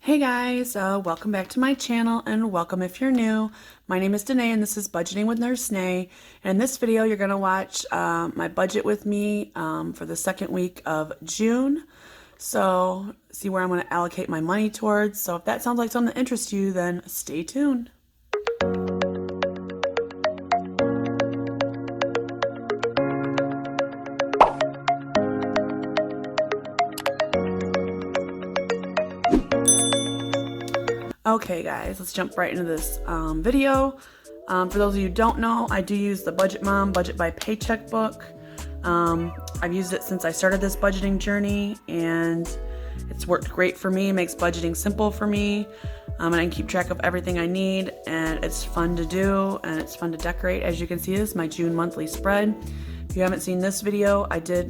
Hey guys, welcome back to my channel and welcome if you're new. My name is Danae and this is Budgeting with Nurse Nae. And in this video you're going to watch my budget with me for the second week of June. So see where I'm going to allocate my money towards. So if that sounds like something that interests you, then stay tuned. Okay guys, let's jump right into this video. For those of you who don't know, I do use the Budget Mom Budget by Paycheck book. I've used it since I started this budgeting journey and it's worked great for me. It makes budgeting simple for me, and I can keep track of everything I need, and it's fun to do and it's fun to decorate. As you can see, this is my June monthly spread. If you haven't seen this video, I did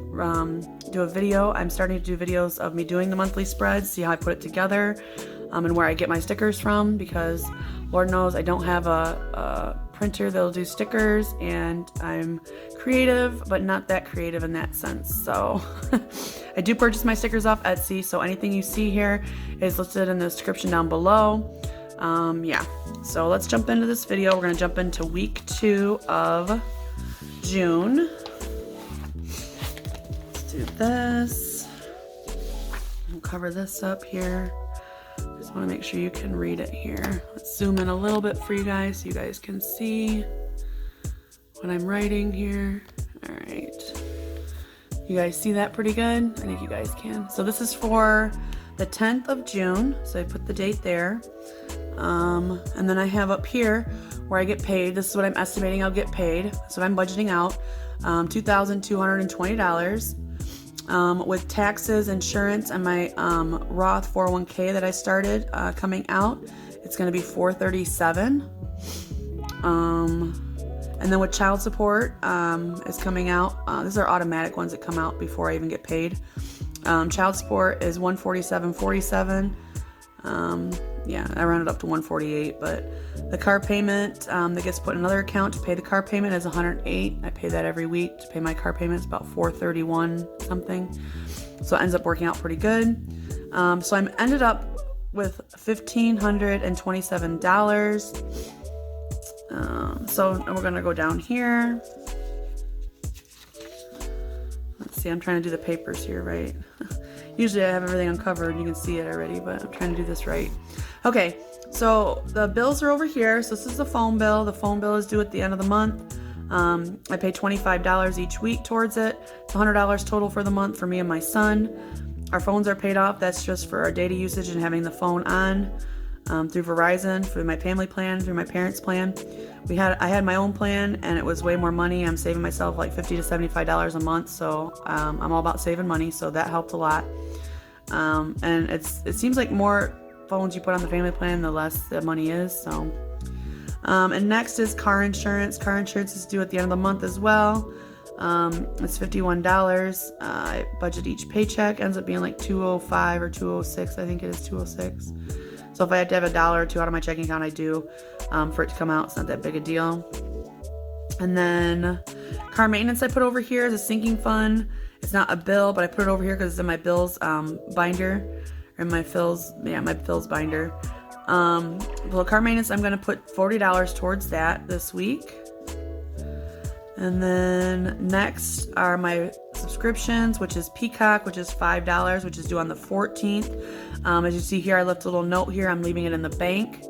do a video. I'm starting to do videos of me doing the monthly spread, see how I put it together. And where I get my stickers from, because Lord knows I don't have a printer that'll do stickers, and I'm creative but not that creative in that sense. So I do purchase my stickers off Etsy, so anything you see here is listed in the description down below. Yeah, so let's jump into this video. We're going to jump into week 2 of June. Let's do this. We'll cover this up here. Just want to make sure you can read it here. Let's zoom in a little bit for you guys so you guys can see what I'm writing here. All right. You guys see that pretty good? I think you guys can. So this is for the 10th of June. So I put the date there. And then I have up here where I get paid. This is what I'm estimating I'll get paid. So I'm budgeting out $2,220. With taxes, insurance, and my Roth 401k that I started coming out, it's going to be $437. And then with child support is coming out. These are automatic ones that come out before I even get paid. Child support is $147.47. Yeah, I rounded up to $148, but the car payment that gets put in another account to pay the car payment is $108. I pay that every week to pay my car payment. It's about $431 something. So it ends up working out pretty good. So I'm ended up with $1,527. So we're gonna go down here. Let's see, I'm trying to do the papers here right. Usually I have everything uncovered and you can see it already, but I'm trying to do this right. Okay, so the bills are over here. So this is the phone bill. The phone bill is due at the end of the month. I pay $25 each week towards it. It's $100 total for the month for me and my son. Our phones are paid off. That's just for our data usage and having the phone on through Verizon, through my family plan, through my parents' plan. I had my own plan and it was way more money. I'm saving myself like $50 to $75 a month, so I'm all about saving money, so that helped a lot. And it seems like more phones you put on the family plan, the less the money is. So and next is car insurance. Car insurance is due at the end of the month as well. It's $51. I budget each paycheck, ends up being like $205 or $206. I think it is $206. So if I had to have $1 or $2 out of my checking account, I do for it to come out. It's not that big a deal. And then car maintenance I put over here is a sinking fund. It's not a bill, but I put it over here because it's in my bills binder, or my fills binder. For car maintenance, I'm going to put $40 towards that this week. And then next are my subscriptions, which is Peacock, which is $5, which is due on the 14th. As you see here, I left a little note here. I'm leaving it in the bank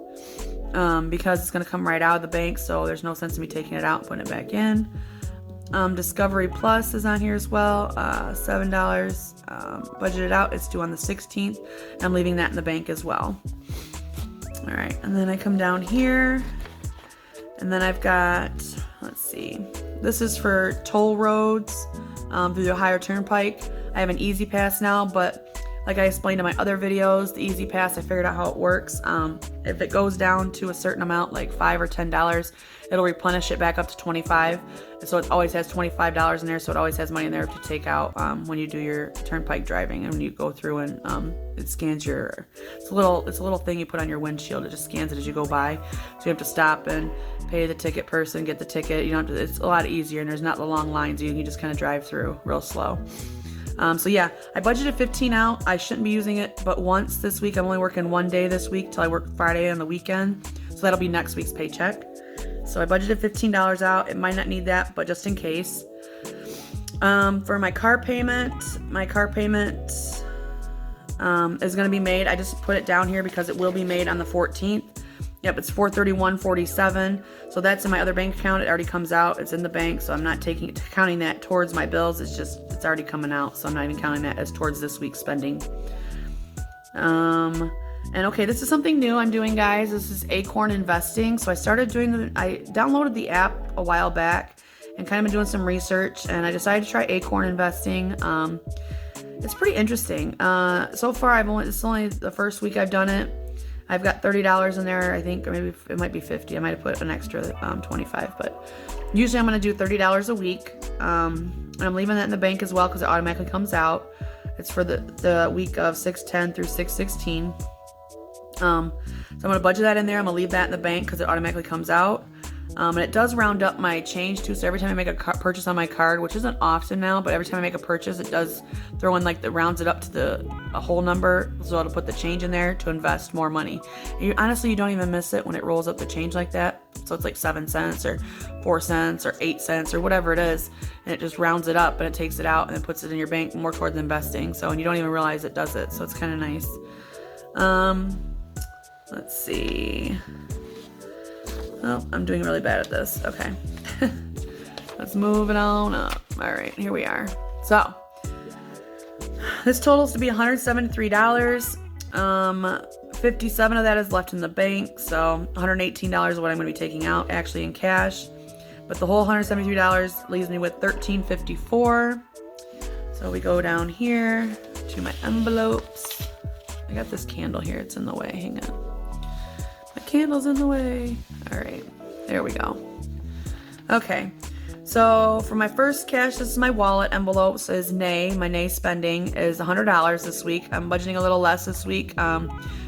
because it's going to come right out of the bank, so there's no sense in me taking it out and putting it back in. Discovery Plus is on here as well, $7 budgeted out. It's due on the 16th. I'm leaving that in the bank as well. All right, and then I come down here, and then I've got, let's see, this is for toll roads through the Ohio Turnpike. I have an Easy Pass now, but like I explained in my other videos, the Easy Pass, I figured out how it works. If it goes down to a certain amount, like $5 or $10, it'll replenish it back up to $25. So it always has $25 in there, so it always has money in there to take out when you do your turnpike driving, and when you go through and it scans your, it's a little thing you put on your windshield. It just scans it as you go by. So you have to stop and pay the ticket person, get the ticket. You don't have to, it's a lot easier, and there's not the long lines. You can just kind of drive through real slow. So yeah, I budgeted 15 out. I shouldn't be using it but once this week. I'm only working one day this week till I work Friday on the weekend. So that'll be next week's paycheck. So I budgeted $15 out. It might not need that, but just in case. For my car payment is going to be made. I just put it down here because it will be made on the 14th. Yep, it's $431.47. So that's in my other bank account. It already comes out. It's in the bank, so I'm not counting that towards my bills. It's already coming out, so I'm not even counting that as towards this week's spending. And okay, this is something new I'm doing, guys. This is Acorn Investing. So I downloaded the app a while back and kind of been doing some research, and I decided to try Acorn Investing. It's pretty interesting. So far, this is only the first week I've done it. I've got $30 in there, I think, or maybe it might be 50. I might have put an extra 25, but usually I'm going to do $30 a week. And I'm leaving that in the bank as well because it automatically comes out. It's for the week of 6/10 through 6/16. So I'm going to budget that in there. I'm going to leave that in the bank because it automatically comes out. And it does round up my change too. So every time I make a purchase on my card, which isn't often now, but every time I make a purchase, it does throw in like rounds it up to a whole number. So it'll put the change in there to invest more money. Honestly, you don't even miss it when it rolls up the change like that. So it's like 7 cents or 4 cents or 8 cents or whatever it is. And it just rounds it up and it takes it out and it puts it in your bank more towards investing. So, and you don't even realize it does it. So it's kind of nice. Let's see. Oh, I'm doing really bad at this. Okay. Let's move it on up. All right, here we are. So, this totals to be $173. 57 of that is left in the bank, so $118 is what I'm going to be taking out actually in cash. But the whole $173 leaves me with $13.54. So we go down here to my envelopes. I got this candle here. It's in the way. Hang on. My candle's in the way. All right, there we go. Okay, so for my first cash, this is my wallet envelope. It says Nay. My Nay spending is $100 this week. I'm budgeting a little less this week,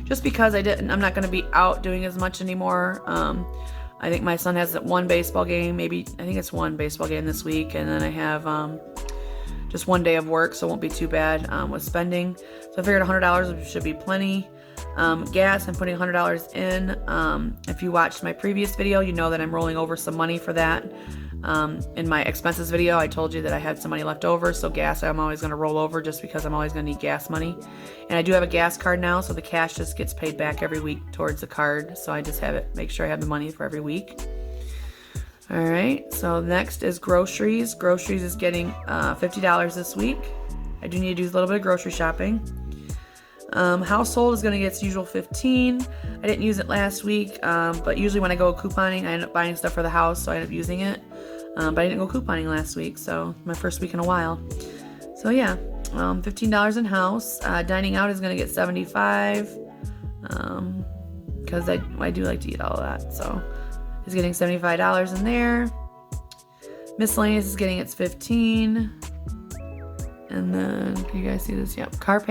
just because I'm not going to be out doing as much anymore. I think my son has one baseball game. I think it's one baseball game this week, and then I have just one day of work, so it won't be too bad with spending. So I figured $100 should be plenty. Gas, I'm putting $100 in. If you watched my previous video, you know that I'm rolling over some money for that. In my expenses video, I told you that I had some money left over, so gas I'm always going to roll over just because I'm always going to need gas money. And I do have a gas card now, so the cash just gets paid back every week towards the card, so I just make sure I have the money for every week. Alright, so next is groceries. Groceries is getting $50 this week. I do need to do a little bit of grocery shopping. Household is going to get its usual $15. I didn't use it last week, but usually when I go couponing, I end up buying stuff for the house, so I end up using it. But I didn't go couponing last week, so my first week in a while. So yeah, $15 in house. Dining out is going to get $75, because I do like to eat all of that, so it's getting $75 in there. Miscellaneous is getting its $15. And then, can you guys see this? Yep. Car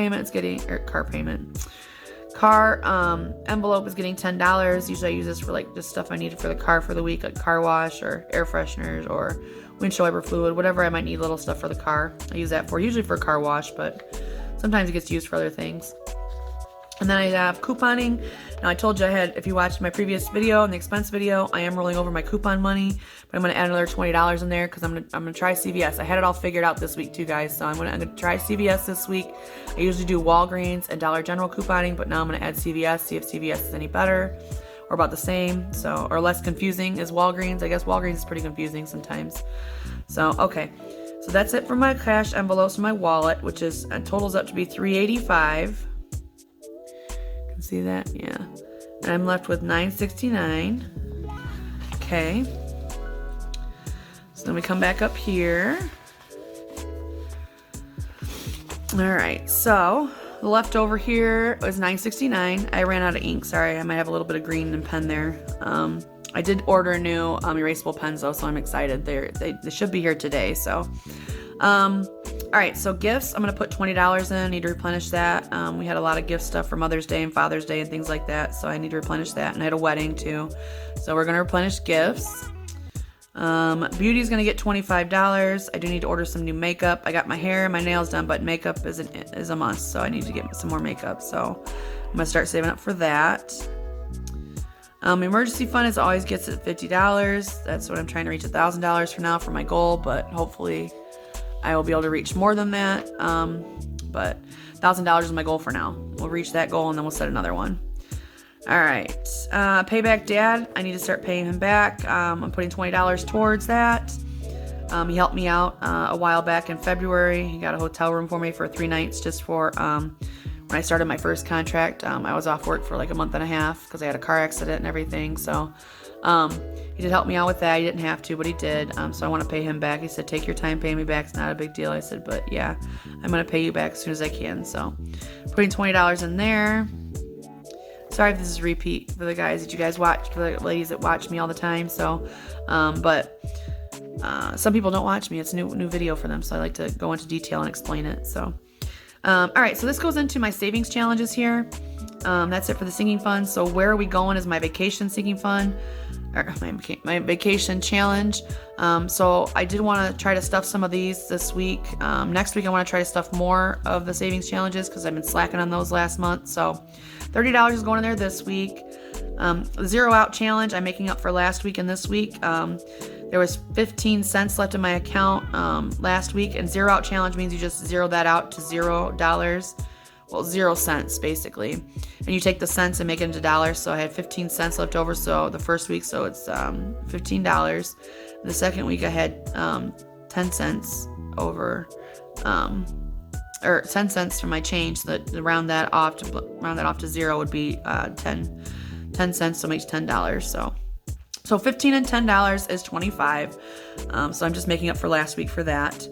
envelope is getting $10. Usually I use this for like just stuff I need for the car for the week, like car wash or air fresheners or windshield wiper fluid, whatever I might need little stuff for the car. I use that usually for car wash, but sometimes it gets used for other things. And then I have couponing. Now I told you if you watched my previous video and the expense video, I am rolling over my coupon money, but I'm going to add another $20 in there because I'm gonna try CVS. I had it all figured out this week too, guys, so I'm gonna try CVS this week. I usually do Walgreens and Dollar General couponing, but now I'm gonna add CVS, see if CVS is any better or about the same, or less confusing is Walgreens. I guess Walgreens is pretty confusing sometimes. So okay, so that's it for my cash envelopes in my wallet, which totals up to be $385. See that? Yeah. And I'm left with $969. Okay. So then we come back up here. Alright, so the leftover here was $969. I ran out of ink. Sorry, I might have a little bit of green and pen there. I did order new erasable pens though, so I'm excited. They should be here today. So, alright, so gifts, I'm going to put $20 in. I need to replenish that. We had a lot of gift stuff for Mother's Day and Father's Day and things like that, so I need to replenish that. And I had a wedding too, so we're going to replenish gifts. Beauty's gonna get $25. I do need to order some new makeup. I got my hair and my nails done, but makeup is a must, so I need to get some more makeup. So I'm gonna start saving up for that. Emergency fund is always gets at $50. That's what I'm trying to reach, $1,000 for now for my goal, but hopefully I will be able to reach more than that. But $1,000 is my goal for now. We'll reach that goal and then we'll set another one. All right, payback dad. I need to start paying him back. I'm putting $20 towards that. He helped me out a while back in February. He got a hotel room for me for 3 nights just for when I started my first contract. I was off work for like a month and a half because I had a car accident and everything. So he did help me out with that. He didn't have to, but he did. So I want to pay him back. He said, take your time, pay me back. It's not a big deal. I said, but yeah, I'm going to pay you back as soon as I can. So putting $20 in there. Sorry if this is repeat for the guys that you guys watch, for the ladies that watch me all the time. So, but some people don't watch me. It's a new video for them. So I like to go into detail and explain it. So, all right. So this goes into my savings challenges here. That's it for the sinking fund. So where are we going is my vacation sinking fund, or my vacation challenge. So I did want to try to stuff some of these this week. Next week I want to try to stuff more of the savings challenges because I've been slacking on those last month. So $30 is going in there this week. The zero out challenge I'm making up for last week and this week. There was 15 cents left in my account last week, and zero out challenge means you just zero that out to $0. Well, 0 cents basically. And you take the cents and make it into dollars. So I had 15 cents left over. So the first week, so it's $15. The second week I had 10 cents over, or 10 cents for my change. So that to round that off to 0 would be 10 cents. So it makes $10. So 15 and $10 is 25. So I'm just making up for last week for that.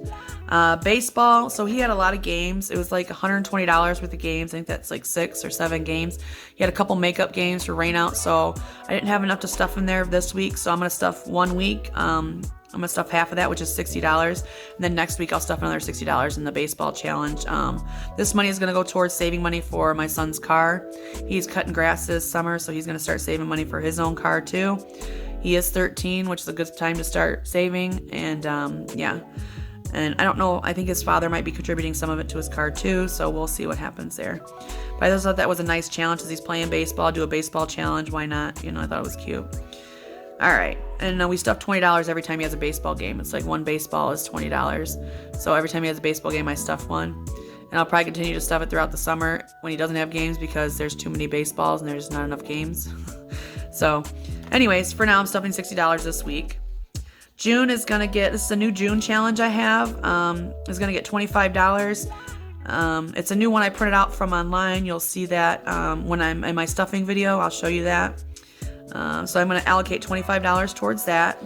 Baseball. So he had a lot of games. It was like $120 worth of games. I think that's like 6 or 7 games. He had a couple makeup games for rain out. So I didn't have enough to stuff in there this week. So I'm going to stuff 1 week. I'm going to stuff half of that, which is $60. And then next week I'll stuff another $60 in the baseball challenge. This money is going to go towards saving money for my son's car. He's cutting grass this summer. So he's going to start saving money for his own car too. He is 13, which is a good time to start saving. And yeah. And I don't know, I think his father might be contributing some of it to his car too, so we'll see what happens there. But I just thought that was a nice challenge as he's playing baseball. Do a baseball challenge, why not? You know, I thought it was cute. All right, and we stuff $20 every time he has a baseball game. It's like one baseball is $20. So every time he has a baseball game, I stuff one. And I'll probably continue to stuff it throughout the summer when he doesn't have games because there's too many baseballs and there's not enough games. So anyways, for now I'm stuffing $60 this week. June is going to get, this is a new June challenge I have, is going to get $25. It's a new one I printed out from online. You'll see that when I'm in my stuffing video, I'll show you that. So I'm going to allocate $25 towards that.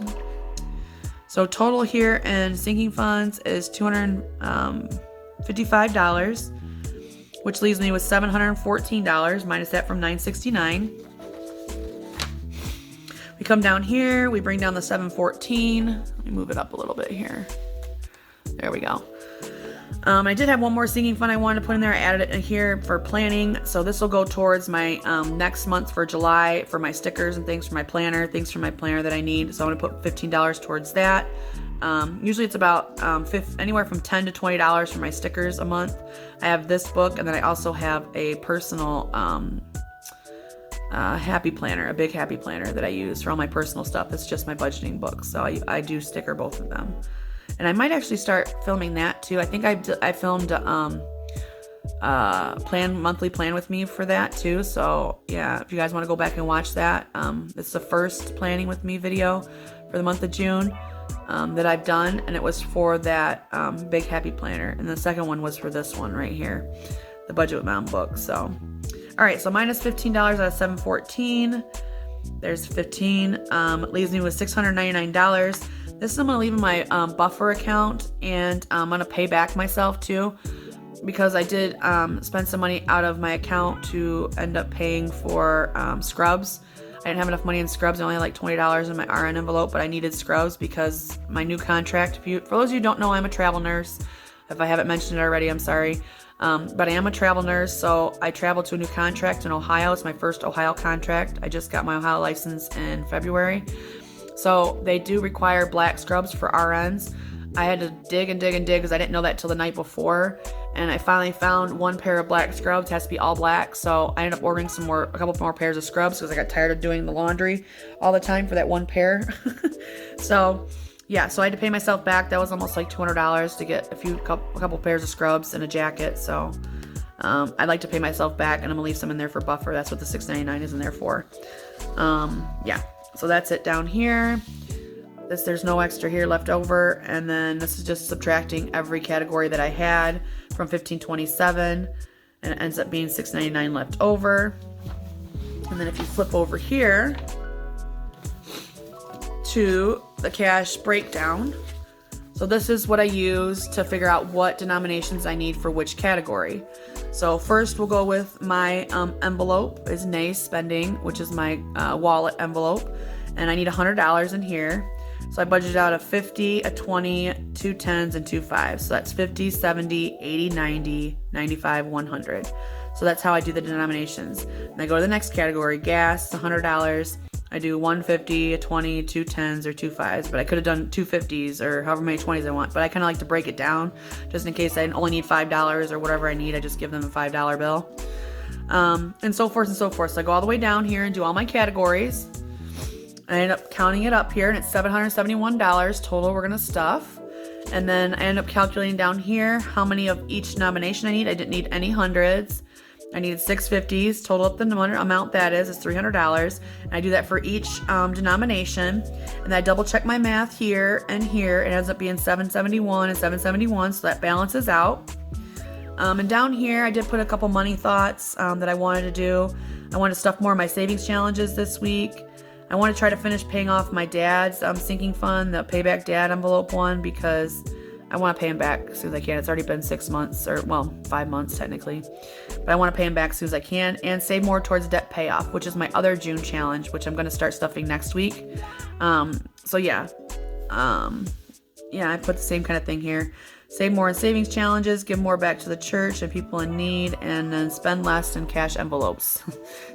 So total here in sinking funds is $255, which leaves me with $714 minus that from $969. We come down here, we bring down the 714. Let me move it up a little bit here. There we go. I did have one more sinking fund I wanted to put in there. I added it in here for planning. So this will go towards my next month for July for my stickers and things for my planner, that I need. So I'm going to put $15 towards that. Usually it's about anywhere from $10 to $20 for my stickers a month. I have this book, and then I also have a personal happy planner, a big happy planner that I use for all my personal stuff. It's just my budgeting book. So I do sticker both of them. And I might actually start filming that too. I think I filmed monthly plan with me for that too. So yeah, if you guys want to go back and watch that, it's the first planning with me video for the month of June that I've done. And it was for that big happy planner. And the second one was for this one right here, the Budget with Mom book. So all right, so minus $15 out of $714. There's 15. It leaves me with $699. This I'm going to leave in my buffer account, and I'm going to pay back myself too, because I did spend some money out of my account to end up paying for scrubs. I didn't have enough money in scrubs. I only had like $20 in my RN envelope, but I needed scrubs because my new contract, for those of you who don't know, I'm a travel nurse. If I haven't mentioned it already, I'm sorry. But I am a travel nurse, so I traveled to a new contract in Ohio. It's my first Ohio contract. I just got my Ohio license in February. So they do require black scrubs for RNs. I had to dig and dig and dig because I didn't know that till the night before. And I finally found one pair of black scrubs. It has to be all black. So I ended up ordering a couple more pairs of scrubs because I got tired of doing the laundry all the time for that one pair. So yeah, so I had to pay myself back. That was almost like $200 to get a couple pairs of scrubs and a jacket. So I'd like to pay myself back, and I'm gonna leave some in there for buffer. That's what the $6.99 is in there for. Yeah, so that's it down here. There's no extra here left over, and then this is just subtracting every category that I had from $15.27, and it ends up being $6.99 left over. And then if you flip over here to the cash breakdown, so this is what I use to figure out what denominations I need for which category. So first we'll go with my envelope is Nay spending, which is my wallet envelope, and I need $100 in here. So I budgeted out a 50, a 20, 2 10s, and 2 5s. So that's 50, 70, 80, 90, 95, 100. So that's how I do the denominations. And I go to the next category, gas, $100. I do 150, a 20, 2 10s, or 2 5s, but I could have done 2 50s or however many 20s I want. But I kind of like to break it down just in case I only need $5 or whatever I need. I just give them a $5 bill. And so forth and so forth. So I go all the way down here and do all my categories. I end up counting it up here, and it's $771 total we're going to stuff. And then I end up calculating down here how many of each denomination I need. I didn't need any hundreds. I needed 6 50s. Total up the amount that is $300. And I do that for each denomination. And then I double check my math here and here. It ends up being 771 and 771, so that balances out. And down here, I did put a couple money thoughts that I wanted to do. I wanted to stuff more of my savings challenges this week. I want to try to finish paying off my dad's sinking fund, the payback dad envelope one, because I want to pay him back as soon as I can. It's already been 6 months, or well, 5 months technically, but I want to pay him back as soon as I can and save more towards debt payoff, which is my other June challenge, which I'm going to start stuffing next week. So yeah, I put the same kind of thing here. Save more in savings challenges, give more back to the church and people in need, and then spend less in cash envelopes.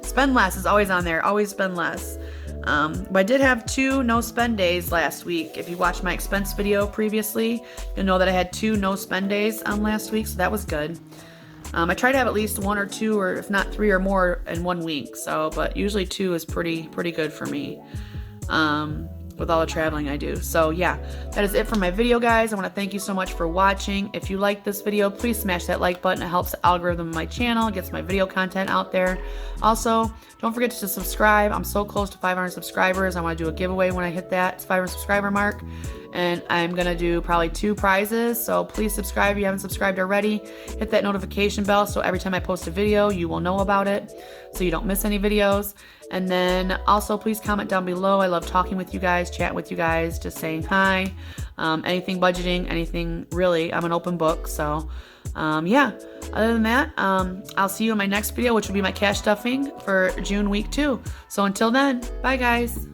Spend less is always on there. Always spend less. But I did have 2 no spend days last week. If you watched my expense video previously, you'll know that I had 2 no spend days last week, so that was good. I try to have at least 1 or 2, or if not 3 or more in 1 week. So, but usually 2 is pretty good for me. With all the traveling I do. So yeah, that is it for my video, guys. I want to thank you so much for watching. If you like this video, please smash that like button. It helps the algorithm of my channel, gets my video content out there. Also, don't forget to subscribe. I'm so close to 500 subscribers. I want to do a giveaway when I hit that 500 subscriber mark, and I'm gonna do probably 2 prizes. So please subscribe if you haven't subscribed already. Hit that notification bell so every time I post a video, you will know about it, so you don't miss any videos. And then also please comment down below. I love talking with you guys, chatting with you guys, just saying hi. Anything budgeting, anything really, I'm an open book. So yeah, other than that, I'll see you in my next video, which will be my cash stuffing for June week 2. So until then, bye guys.